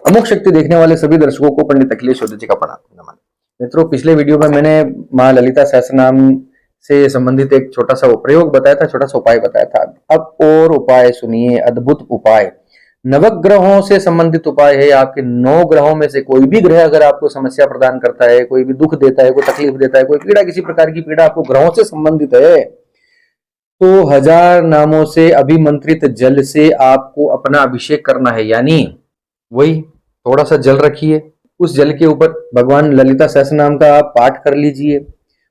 अमुक शक्ति देखने वाले सभी दर्शकों को पंडित अखिलेश चौधरी जी का प्रणाम नमन। मित्रों, पिछले वीडियो में मैंने माँ ललिता सहस्त्रनाम से संबंधित एक छोटा सा प्रयोग बताया था, छोटा सा उपाय बताया था। अब और उपाय सुनिए, अद्भुत उपाय, नवग्रहों से संबंधित उपाय है। आपके 9 ग्रहों में से कोई भी ग्रह अगर आपको समस्या प्रदान करता है, कोई भी दुख देता है, कोई तकलीफ देता है, कोई पीड़ा, किसी प्रकार की पीड़ा आपको ग्रहों से संबंधित है, तो 1000 नामों से अभिमंत्रित जल से आपको अपना अभिषेक करना है। यानी वही थोड़ा सा जल रखिए, उस जल के ऊपर भगवान ललिता सहस्त्रनाम का आप पाठ कर लीजिए,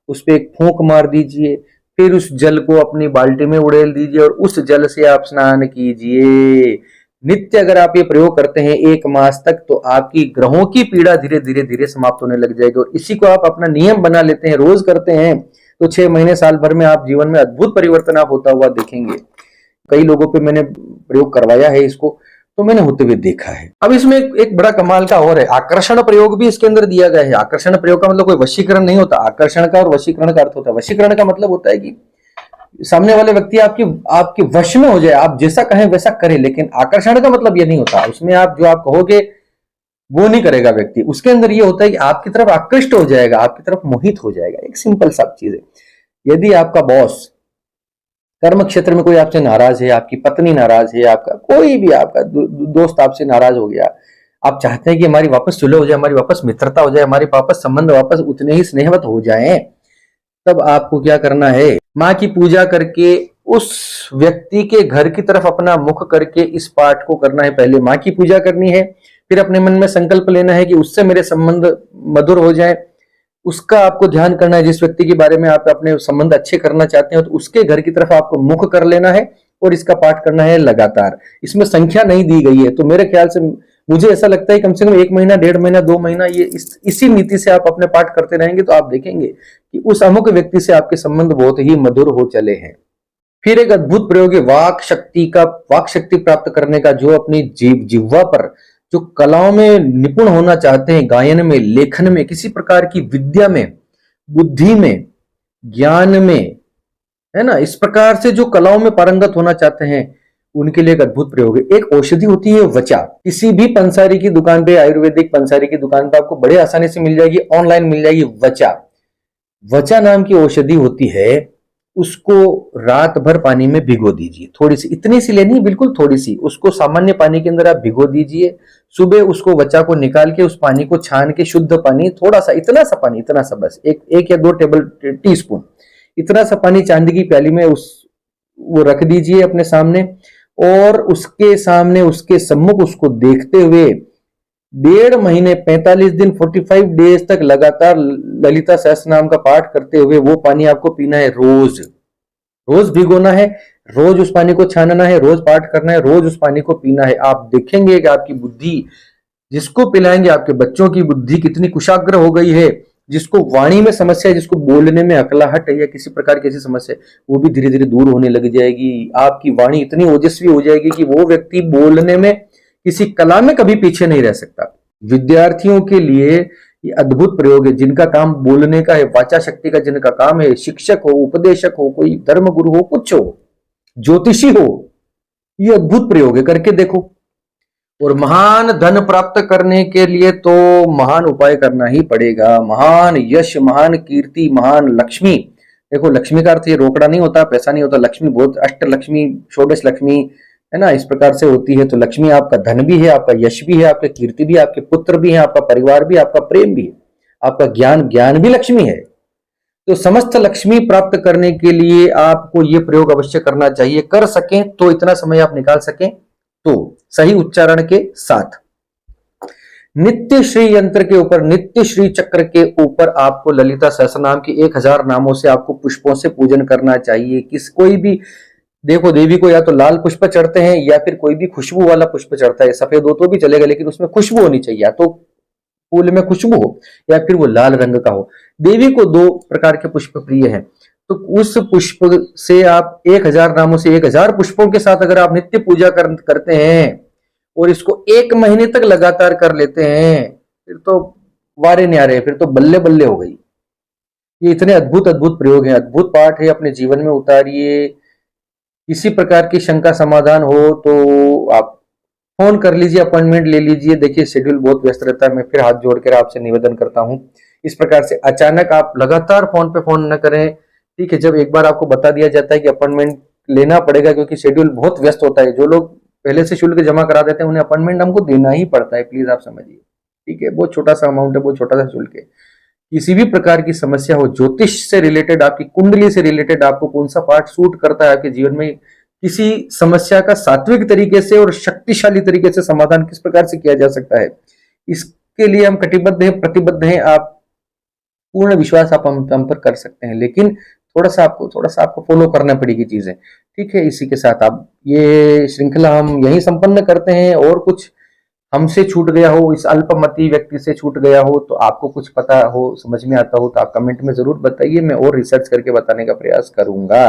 उस पर एक फूंक मार दीजिए, फिर उस जल को अपनी बाल्टी में उड़ेल दीजिए और उस जल से आप स्नान कीजिए। नित्य अगर आप ये प्रयोग करते हैं 1 मास तक, तो आपकी ग्रहों की पीड़ा धीरे धीरे धीरे समाप्त होने लग जाएगी। और इसी को आप अपना नियम बना लेते हैं, रोज करते हैं, तो 6 महीने साल भर में आप जीवन में अद्भुत परिवर्तन आप होता हुआ देखेंगे। कई लोगों पे मैंने प्रयोग करवाया है इसको, तो मैंने होते हुए देखा है। अब इसमें एक बड़ा कमाल का और है, आकर्षण प्रयोग भी इसके अंदर दिया गया है। आकर्षण प्रयोग का मतलब कोई वशीकरण नहीं होता। आकर्षण का और वशीकरण का अर्थ होता है, वशीकरण का मतलब होता है कि सामने वाले व्यक्ति आपके वश में हो जाए, आप जैसा कहें वैसा करे। लेकिन आकर्षण का मतलब ये नहीं होता, उसमें आप जो आप कहोगे वो नहीं करेगा व्यक्ति। उसके अंदर ये होता है कि आपकी तरफ आकृष्ट हो जाएगा, आपकी तरफ मोहित हो जाएगा। एक सिंपल सा चीज है। यदि आपका बॉस कर्म क्षेत्र में कोई आपसे नाराज है, आपकी पत्नी नाराज है, आपका कोई भी आपका दोस्त आपसे नाराज हो गया, आप चाहते हैं कि हमारी वापस सुलह हो जाए, हमारी वापस मित्रता हो जाए, हमारी वापस संबंध वापस उतने ही स्नेहवत हो जाएं, तब आपको क्या करना है, माँ की पूजा करके उस व्यक्ति के घर की तरफ अपना मुख करके इस पाठ को करना है। पहले माँ की पूजा करनी है, फिर अपने मन में संकल्प लेना है कि उससे मेरे संबंध मधुर हो जाए। उसका आपको ध्यान करना है, जिस व्यक्ति के बारे में आप अपने संबंध अच्छे करना चाहते हैं, तो उसके घर की तरफ आपको मुख कर लेना है और इसका पाठ करना है लगातार। इसमें संख्या नहीं दी गई है, तो मेरे ख्याल से मुझे ऐसा लगता है कम से कम 1 महीना, 1.5 महीना, 2 महीना ये इसी नीति से आप अपने पाठ करते रहेंगे, तो आप देखेंगे कि उस अमुक व्यक्ति से आपके संबंध बहुत ही मधुर हो चले हैं। फिर एक अद्भुत प्रयोग है वाक शक्ति प्राप्त करने का। जो अपनी जिह्वा पर जो कलाओं में निपुण होना चाहते हैं, गायन में, लेखन में, किसी प्रकार की विद्या में, बुद्धि में, ज्ञान में, है ना, इस प्रकार से जो कलाओं में पारंगत होना चाहते हैं, उनके लिए एक अद्भुत प्रयोग है। एक औषधि होती है वचा, किसी भी पंसारी की दुकान पे, आयुर्वेदिक पंसारी की दुकान पे आपको बड़े आसानी से मिल जाएगी, ऑनलाइन मिल जाएगी। वचा, वचा नाम की औषधि होती है, उसको रात भर पानी में भिगो दीजिए। थोड़ी सी, इतनी सी लेनी है, बिल्कुल थोड़ी सी, उसको सामान्य पानी के अंदर आप भिगो दीजिए। सुबह उसको वचा को निकाल के उस पानी को छान के, शुद्ध पानी, थोड़ा सा, इतना सा पानी, इतना सा, बस एक या 2 टी स्पून, इतना सा पानी चांदी की प्याली में वो रख दीजिए अपने सामने, और उसके सामने, उसके सम्मुख उसको देखते हुए 1.5 महीने, 45 दिन, 45 डेज तक लगातार ललिता सहस्त्रनाम का पाठ करते हुए वो पानी आपको पीना है। रोज रोज भिगोना है, रोज उस पानी को छानना है, रोज पाठ करना है, रोज उस पानी को पीना है। आप देखेंगे कि आपकी बुद्धि, जिसको पिलाएंगे, आपके बच्चों की बुद्धि कितनी कुशाग्र हो गई है। जिसको वाणी में समस्या है, जिसको बोलने में अकलाहट है या किसी प्रकार की ऐसी समस्या है, वो भी धीरे धीरे दूर होने लग जाएगी। आपकी वाणी इतनी ओजस्वी हो जाएगी कि वो व्यक्ति बोलने में, किसी कला में कभी पीछे नहीं रह सकता। विद्यार्थियों के लिए ये अद्भुत प्रयोग है, जिनका काम बोलने का है, वाचा शक्ति का जिनका काम है, शिक्षक हो, उपदेशक हो, कोई धर्म गुरु हो, कुछ हो, ज्योतिषी हो, ये अद्भुत प्रयोग है, करके देखो। और महान धन प्राप्त करने के लिए तो महान उपाय करना ही पड़ेगा। महान यश, महान कीर्ति, महान लक्ष्मी। देखो, लक्ष्मी का अर्थ ये रोकड़ा नहीं होता, पैसा नहीं होता। लक्ष्मी बहुत, अष्ट लक्ष्मी, षोडश लक्ष्मी, है ना, इस प्रकार से होती है। तो लक्ष्मी आपका धन भी है, आपका यश भी है, आपकी कीर्ति भी है, आपके पुत्र भी है, आपका परिवार भी, आपका प्रेम भी है, आपका ज्ञान भी लक्ष्मी है। तो समस्त लक्ष्मी प्राप्त करने के लिए आपको ये प्रयोग अवश्य करना चाहिए। कर सकें तो, इतना समय आप निकाल सकें तो, सही उच्चारण के साथ। नित्य श्री यंत्र के ऊपर, नित्य श्री चक्र के ऊपर आपको ललिता सहस्त्रनाम की 1000 नामों से आपको पुष्पों से पूजन करना चाहिए। कोई भी, देखो, देवी को या तो लाल पुष्प चढ़ते हैं या फिर कोई भी खुशबू वाला पुष्प चढ़ता है। सफेद हो तो भी चलेगा, लेकिन उसमें खुशबू होनी चाहिए, या तो फूल में खुशबू हो या फिर वो लाल रंग का हो। देवी को 2 प्रकार के पुष्प प्रिय हैं, तो उस पुष्प से आप 1000 नामों से, 1000 पुष्पों के साथ अगर आप नित्य पूजा करते हैं और इसको 1 महीने तक लगातार कर लेते हैं, फिर तो वारे न्यारे, फिर तो बल्ले बल्ले हो गई। ये इतने अद्भुत अद्भुत प्रयोग हैं, अद्भुत पाठ है, अपने जीवन में उतारिए। किसी प्रकार की शंका समाधान हो तो आप फोन कर लीजिए, अपॉइंटमेंट ले लीजिए। देखिए शेड्यूल बहुत व्यस्त रहता है, मैं फिर हाथ जोड़कर आपसे निवेदन करता हूँ इस प्रकार से अचानक आप लगातार फोन पे फोन न करें, ठीक है। जब एक बार आपको बता दिया जाता है कि अपॉइंटमेंट लेना पड़ेगा क्योंकि शेड्यूल बहुत व्यस्त होता है, जो लोग पहले से शुल्क जमा करा देते हैं उन्हें अपॉइंटमेंट हमको देना ही पड़ता है, प्लीज आप समझिए, ठीक है। बहुत छोटा सा अमाउंट है, बहुत छोटा सा शुल्क है। किसी भी प्रकार की समस्या हो, ज्योतिष से रिलेटेड, आपकी कुंडली से रिलेटेड, आपको कौन सा पार्ट सूट करता है आपके जीवन में, किसी समस्या का सात्विक तरीके से और शक्तिशाली तरीके से समाधान किस प्रकार से किया जा सकता है, इसके लिए हम कटिबद्ध हैं, प्रतिबद्ध हैं। आप पूर्ण विश्वास आप हम पर कर सकते हैं, लेकिन थोड़ा सा आपको फॉलो करना पड़ेगी चीजें, ठीक है। इसी के साथ आप ये श्रृंखला हम यही संपन्न करते हैं। और कुछ हमसे छूट गया हो, इस अल्पमति व्यक्ति से छूट गया हो, तो आपको कुछ पता हो, समझ में आता हो, तो आप कमेंट में जरूर बताइए, मैं और रिसर्च करके बताने का प्रयास करूंगा।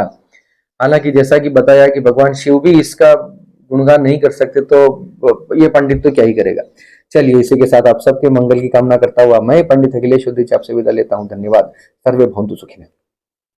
हालांकि जैसा कि बताया कि भगवान शिव भी इसका गुणगान नहीं कर सकते, तो ये पंडित तो क्या ही करेगा। चलिए, इसी के साथ आप सबके मंगल की कामना करता हुआ मैं पंडित अखिलेश उद्दीच आपसे विदा लेता हूं। धन्यवाद। सर्वे भवन्तु सुखिनः।